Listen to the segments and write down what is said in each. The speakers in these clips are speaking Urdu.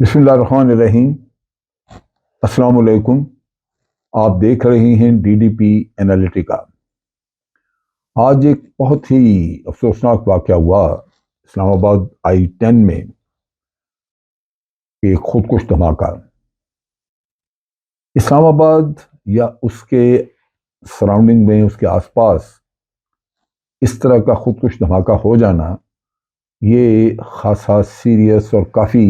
بسم اللہ الرحمن الرحیم۔ السلام علیکم۔ آپ دیکھ رہے ہیں ڈی ڈی پی انالیٹیکا۔ آج ایک بہت ہی افسوسناک واقعہ ہوا اسلام آباد I-10 میں، ایک خودکش دھماکہ۔ اسلام آباد یا اس کے سراؤنڈنگ میں، اس کے آس پاس اس طرح کا خودکش دھماکہ ہو جانا، یہ خاصا سیریس اور کافی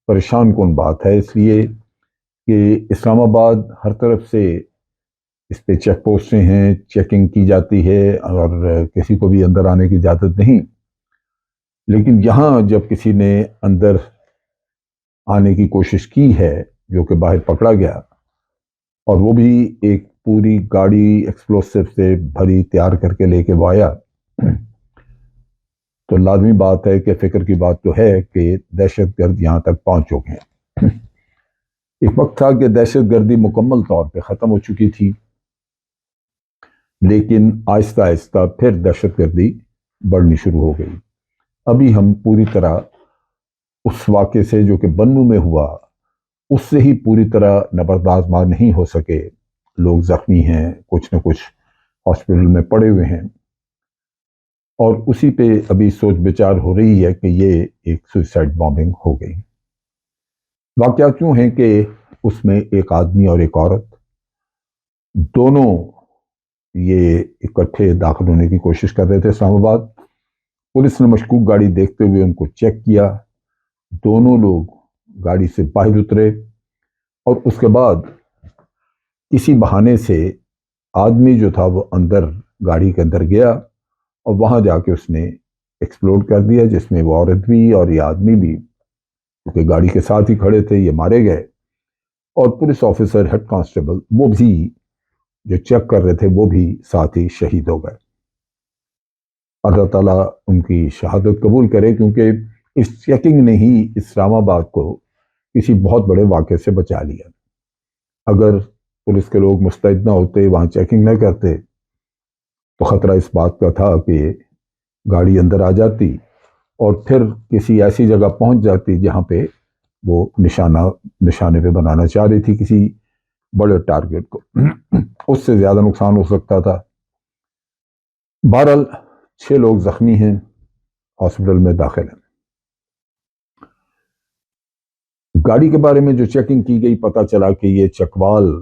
پریشان کن بات ہے، اس لیے کہ اسلام آباد ہر طرف سے اس پہ چیک پوسٹیں ہیں، چیکنگ کی جاتی ہے اور کسی کو بھی اندر آنے کی اجازت نہیں۔ لیکن یہاں جب کسی نے اندر آنے کی کوشش کی ہے، جو کہ باہر پکڑا گیا، اور وہ بھی ایک پوری گاڑی ایکسپلوسیو سے بھری تیار کر کے لے کے وہ آیا، تو لازمی بات ہے کہ فکر کی بات تو ہے کہ دہشت گرد یہاں تک پہنچ چکے ہیں۔ ایک وقت تھا کہ دہشت گردی مکمل طور پہ ختم ہو چکی تھی، لیکن آہستہ آہستہ پھر دہشت گردی بڑھنی شروع ہو گئی۔ ابھی ہم پوری طرح اس واقعے سے جو کہ بنو میں ہوا، اس سے ہی پوری طرح نبردآزمار نہیں ہو سکے۔ لوگ زخمی ہیں، کچھ نہ کچھ ہاسپٹل میں پڑے ہوئے ہیں، اور اسی پہ ابھی سوچ بچار ہو رہی ہے کہ یہ ایک سوئسائڈ بامبنگ ہو گئی۔ واقعہ کیوں ہے کہ اس میں ایک آدمی اور ایک عورت دونوں یہ اکٹھے داخل ہونے کی کوشش کر رہے تھے اسلام آباد۔ پولیس نے مشکوک گاڑی دیکھتے ہوئے ان کو چیک کیا، دونوں لوگ گاڑی سے باہر اترے، اور اس کے بعد کسی بہانے سے آدمی جو تھا وہ اندر گاڑی کے اندر گیا، اور وہاں جا کے اس نے ایکسپلوڈ کر دیا، جس میں وہ عورت بھی اور یہ آدمی بھی، کیونکہ گاڑی کے ساتھ ہی کھڑے تھے، یہ مارے گئے۔ اور پولیس آفیسر ہیڈ کانسٹیبل وہ بھی جو چیک کر رہے تھے، وہ بھی ساتھ ہی شہید ہو گئے۔ اللہ تعالیٰ ان کی شہادت قبول کرے، کیونکہ اس چیکنگ نے ہی اسلام آباد کو کسی بہت بڑے واقعے سے بچا لیا۔ اگر پولیس کے لوگ مستعد نہ ہوتے، وہاں چیکنگ نہ کرتے، تو خطرہ اس بات کا تھا کہ گاڑی اندر آ جاتی اور پھر کسی ایسی جگہ پہنچ جاتی جہاں پہ وہ نشانے پہ بنانا چاہ رہی تھی کسی بڑے ٹارگٹ کو۔ اس سے زیادہ نقصان ہو سکتا تھا۔ بہرحال 6 لوگ زخمی ہیں، ہاسپٹل میں داخل ہیں۔ گاڑی کے بارے میں جو چیکنگ کی گئی، پتہ چلا کہ یہ چکوال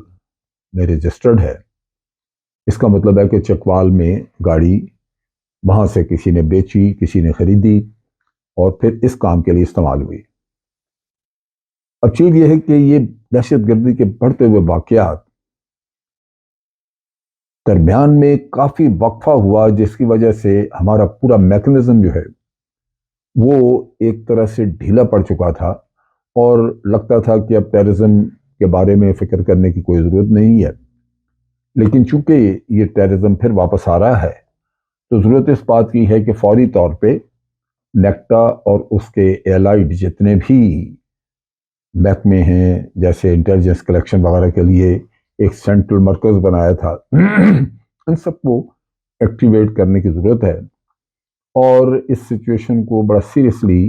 میں رجسٹرڈ ہے۔ اس کا مطلب ہے کہ چکوال میں گاڑی وہاں سے کسی نے بیچی، کسی نے خریدی، اور پھر اس کام کے لیے استعمال ہوئی۔ اب چیز یہ ہے کہ یہ دہشت گردی کے بڑھتے ہوئے واقعات درمیان میں کافی وقفہ ہوا، جس کی وجہ سے ہمارا پورا میکنزم جو ہے وہ ایک طرح سے ڈھیلا پڑ چکا تھا، اور لگتا تھا کہ اب ٹیررزم کے بارے میں فکر کرنے کی کوئی ضرورت نہیں ہے۔ لیکن چونکہ یہ ٹیررزم پھر واپس آ رہا ہے، تو ضرورت اس بات کی ہے کہ فوری طور پہ نیکٹا اور اس کے ایلائڈ جتنے بھی محکمے ہیں، جیسے انٹیلیجنس کلیکشن وغیرہ کے لیے ایک سینٹرل مرکز بنایا تھا، ان سب کو ایکٹیویٹ کرنے کی ضرورت ہے، اور اس سچویشن کو بڑا سیریسلی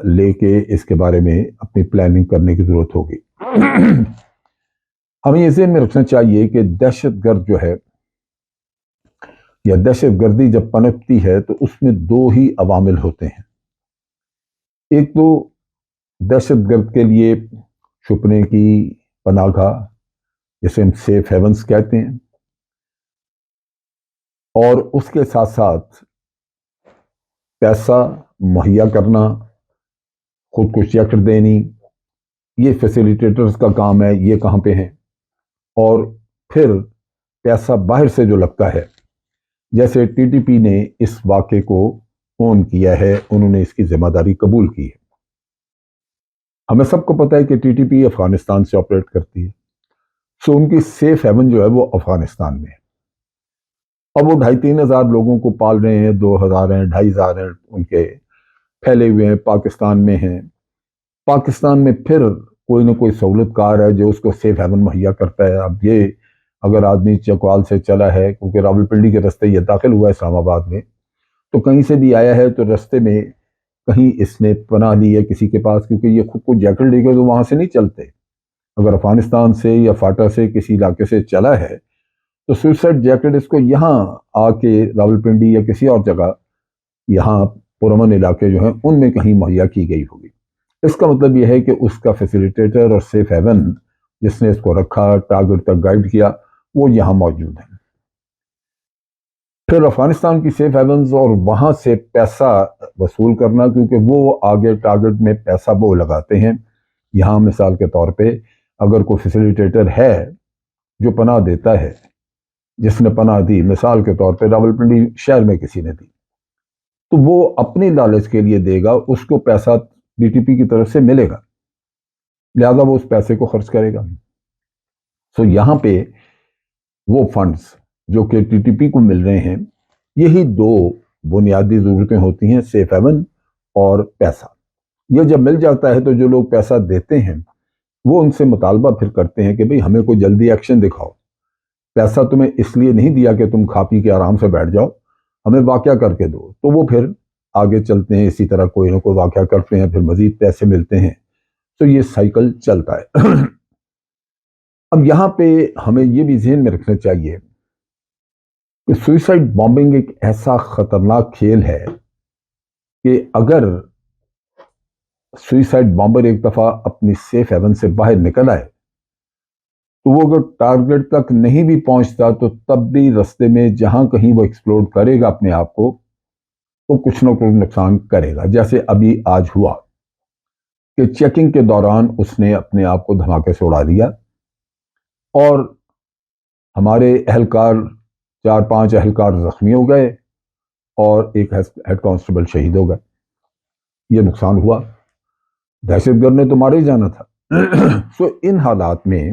لے کے اس کے بارے میں اپنی پلاننگ کرنے کی ضرورت ہوگی۔ ہمیں یہ ذہن میں رکھنا چاہیے کہ دہشت گرد جو ہے، یا دہشت گردی جب پنپتی ہے، تو اس میں 2 ہی عوامل ہوتے ہیں۔ ایک تو دہشت گرد کے لیے چھپنے کی پناہ گاہ، جسے ہم سیف ہیونز کہتے ہیں، اور اس کے ساتھ ساتھ پیسہ مہیا کرنا، خود کو چیک دینی، یہ فیسیلیٹیٹرز کا کام ہے، یہ کہاں پہ ہیں۔ اور پھر پیسہ باہر سے جو لگتا ہے، جیسے ٹی ٹی پی نے اس واقعے کو اون کیا ہے، انہوں نے اس کی ذمہ داری قبول کی ہے۔ ہمیں سب کو پتہ ہے کہ ٹی ٹی پی افغانستان سے آپریٹ کرتی ہے، سو ان کی سیف ہیون جو ہے وہ افغانستان میں ہے۔ اب وہ 2,500-3 ہزار لوگوں کو پال رہے ہیں، 2,000 ہیں، 2,500 ہیں، ان کے پھیلے ہوئے ہیں، پاکستان میں ہیں۔ پاکستان میں پھر کوئی نہ کوئی سہولت کار ہے جو اس کو سیف ہیون مہیا کرتا ہے۔ اب یہ اگر آدمی چکوال سے چلا ہے، کیونکہ راولپنڈی کے رستے یہ داخل ہوا ہے اسلام آباد میں، تو کہیں سے بھی آیا ہے تو رستے میں کہیں اس نے پناہ لی ہے کسی کے پاس، کیونکہ یہ خود کو جیکٹ لے کے تو وہاں سے نہیں چلتے. اگر افغانستان سے یا فاٹا سے کسی علاقے سے چلا ہے تو سوئسائڈ جیکٹ اس کو یہاں آ کے راولپنڈی یا کسی اور جگہ یہاں پرامن علاقے جو ہیں ان میں کہیں مہیا کی گئی ہوگی. اس کا مطلب یہ ہے کہ اس کا فیسیلیٹیٹر اور سیف ہیون جس نے اس کو رکھا، ٹارگٹ تک گائیڈ کیا، وہ یہاں موجود ہیں. پھر افغانستان کی سیف ہیونز اور وہاں سے پیسہ وصول کرنا، کیونکہ وہ آگے ٹارگٹ میں پیسہ وہ لگاتے ہیں. یہاں مثال کے طور پہ اگر کوئی فیسیلیٹیٹر ہے جو پناہ دیتا ہے، جس نے پناہ دی مثال کے طور پہ راولپنڈی شہر میں کسی نے دی، تو وہ اپنی لالچ کے لیے دے گا، اس کو پیسہ ڈی ٹی پی کی طرف سے ملے گا، لہذا وہ اس پیسے کو خرچ کرے گا. سو یہاں پہ وہ فنڈز جو کہ ٹی ٹی پی کو مل رہے ہیں، یہی دو بنیادی ضرورتیں ہوتی ہیں، سیف ہیون اور پیسہ. یہ جب مل جاتا ہے تو جو لوگ پیسہ دیتے ہیں وہ ان سے مطالبہ پھر کرتے ہیں کہ بھئی ہمیں کوئی جلدی ایکشن دکھاؤ، پیسہ تمہیں اس لیے نہیں دیا کہ تم کھا پی کے آرام سے بیٹھ جاؤ، ہمیں واقعہ کر کے دو. تو وہ پھر آگے چلتے ہیں، اسی طرح کوئی نہ کوئی واقعہ کرتے ہیں، پھر مزید پیسے ملتے ہیں. تو یہ سائیکل چلتا ہے. اب یہاں پہ ہمیں یہ بھی ذہن میں رکھنا چاہیے کہ سوئسائڈ بامبنگ ایک ایسا خطرناک کھیل ہے کہ اگر سوئسائڈ بامبر ایک دفعہ اپنی سیف ہیون سے باہر نکل آئے تو وہ اگر ٹارگٹ تک نہیں بھی پہنچتا تو تب بھی رستے میں جہاں کہیں وہ ایکسپلوڈ کرے گا اپنے آپ کو، تو کچھ نہ کچھ نقصان کرے گا. جیسے ابھی آج ہوا کہ چیکنگ کے دوران اس نے اپنے آپ کو دھماکے سے اڑا دیا اور ہمارے اہلکار 4-5 اہلکار زخمی ہو گئے اور ایک ہیڈ کانسٹیبل شہید ہو گئے. یہ نقصان ہوا، دہشت گرد نے تو مارے جانا تھا. سو ان حالات میں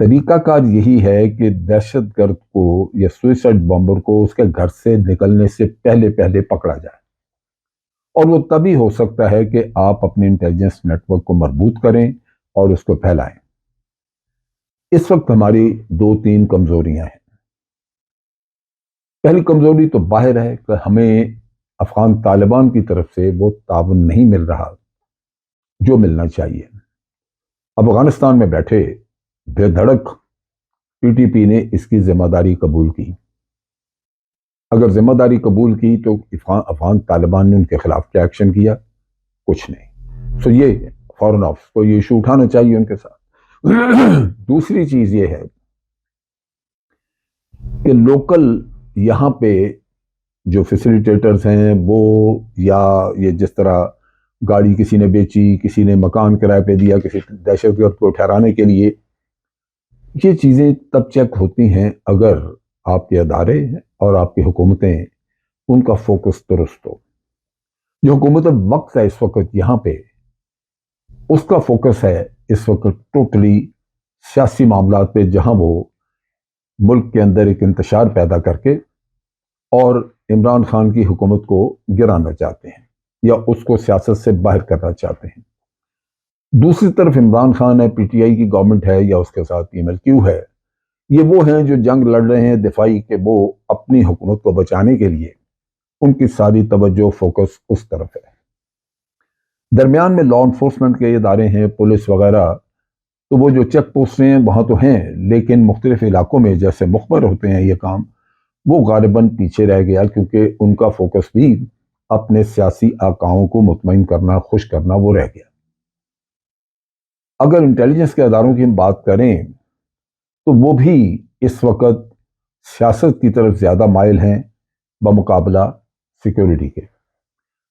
طریقہ کار یہی ہے کہ دہشت گرد کو یا سوئسائڈ بامبر کو اس کے گھر سے نکلنے سے پہلے پکڑا جائے. اور وہ تبھی ہو سکتا ہے کہ آپ اپنے انٹیلیجنس نیٹ ورک کو مربوط کریں اور اس کو پھیلائیں. اس وقت ہماری 2-3 کمزوریاں ہیں. پہلی کمزوری تو باہر ہے کہ ہمیں افغان طالبان کی طرف سے وہ تعاون نہیں مل رہا جو ملنا چاہیے. افغانستان میں بیٹھے بے دھڑک پی ٹی پی نے اس کی ذمہ داری قبول کی. اگر ذمہ داری قبول کی تو افغان طالبان نے ان کے خلاف کیا ایکشن کیا؟ کچھ نہیں. سو یہ فورن آفس کو یہ ایشو اٹھانا چاہیے ان کے ساتھ. دوسری چیز یہ ہے کہ لوکل یہاں پہ جو فیسیلیٹیٹرز ہیں وہ، یا یہ جس طرح گاڑی کسی نے بیچی، کسی نے مکان کرائے پہ دیا کسی دہشت گرد کو ٹھہرانے کے لیے، یہ چیزیں تب چیک ہوتی ہیں اگر آپ کے ادارے اور آپ کی حکومتیں ان کا فوکس درست ہو. جو حکومت وقت ہے اس وقت یہاں پہ، اس کا فوکس ہے اس وقت ٹوٹلی سیاسی معاملات پہ، جہاں وہ ملک کے اندر ایک انتشار پیدا کر کے اور عمران خان کی حکومت کو گرانا چاہتے ہیں یا اس کو سیاست سے باہر کرنا چاہتے ہیں. دوسری طرف عمران خان ہے، پی ٹی آئی کی گورنمنٹ ہے یا اس کے ساتھ پی ایم ایل کیو ہے، یہ وہ ہیں جو جنگ لڑ رہے ہیں دفاعی، کہ وہ اپنی حکومت کو بچانے کے لیے ان کی ساری توجہ فوکس اس طرف ہے. درمیان میں لا انفورسمنٹ کے ادارے ہیں، پولیس وغیرہ، تو وہ جو چیک پوسٹیں ہیں وہاں تو ہیں، لیکن مختلف علاقوں میں جیسے مخبر ہوتے ہیں یہ کام، وہ غالباً پیچھے رہ گیا، کیونکہ ان کا فوکس بھی اپنے سیاسی آقاؤں کو مطمئن کرنا، خوش کرنا، وہ رہ گیا. اگر انٹیلیجنس کے اداروں کی ہم بات کریں تو وہ بھی اس وقت سیاست کی طرف زیادہ مائل ہیں بمقابلہ سیکیورٹی کے.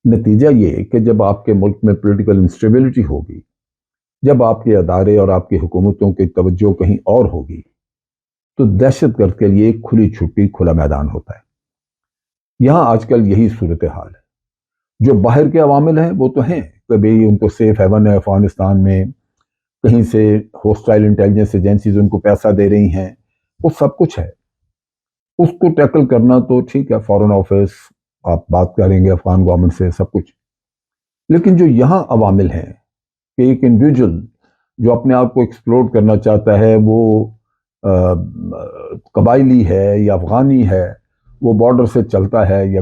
نتیجہ یہ کہ جب آپ کے ملک میں پولیٹیکل انسٹیبلٹی ہوگی، جب آپ کے ادارے اور آپ کی حکومتوں کی توجہ کہیں اور ہوگی، تو دہشت گرد کے لیے ایک کھلی چھٹی کھلا میدان ہوتا ہے. یہاں آج کل یہی صورتحال ہے. جو باہر کے عوامل ہیں وہ تو ہیں کہ بھئی ان کو سیف ہیون ہے افغانستان میں، کہیں سے ہوسٹائل انٹیلیجنس ایجنسیز ان کو پیسہ دے رہی ہیں، وہ سب کچھ ہے. اس کو ٹیکل کرنا تو ٹھیک ہے، فورن آفس آپ بات کریں گے افغان گورنمنٹ سے، سب کچھ. لیکن جو یہاں عوامل ہیں کہ ایک انڈیویجول جو اپنے آپ کو ایکسپلور کرنا چاہتا ہے، وہ قبائلی ہے یا افغانی ہے، وہ بارڈر سے چلتا ہے یا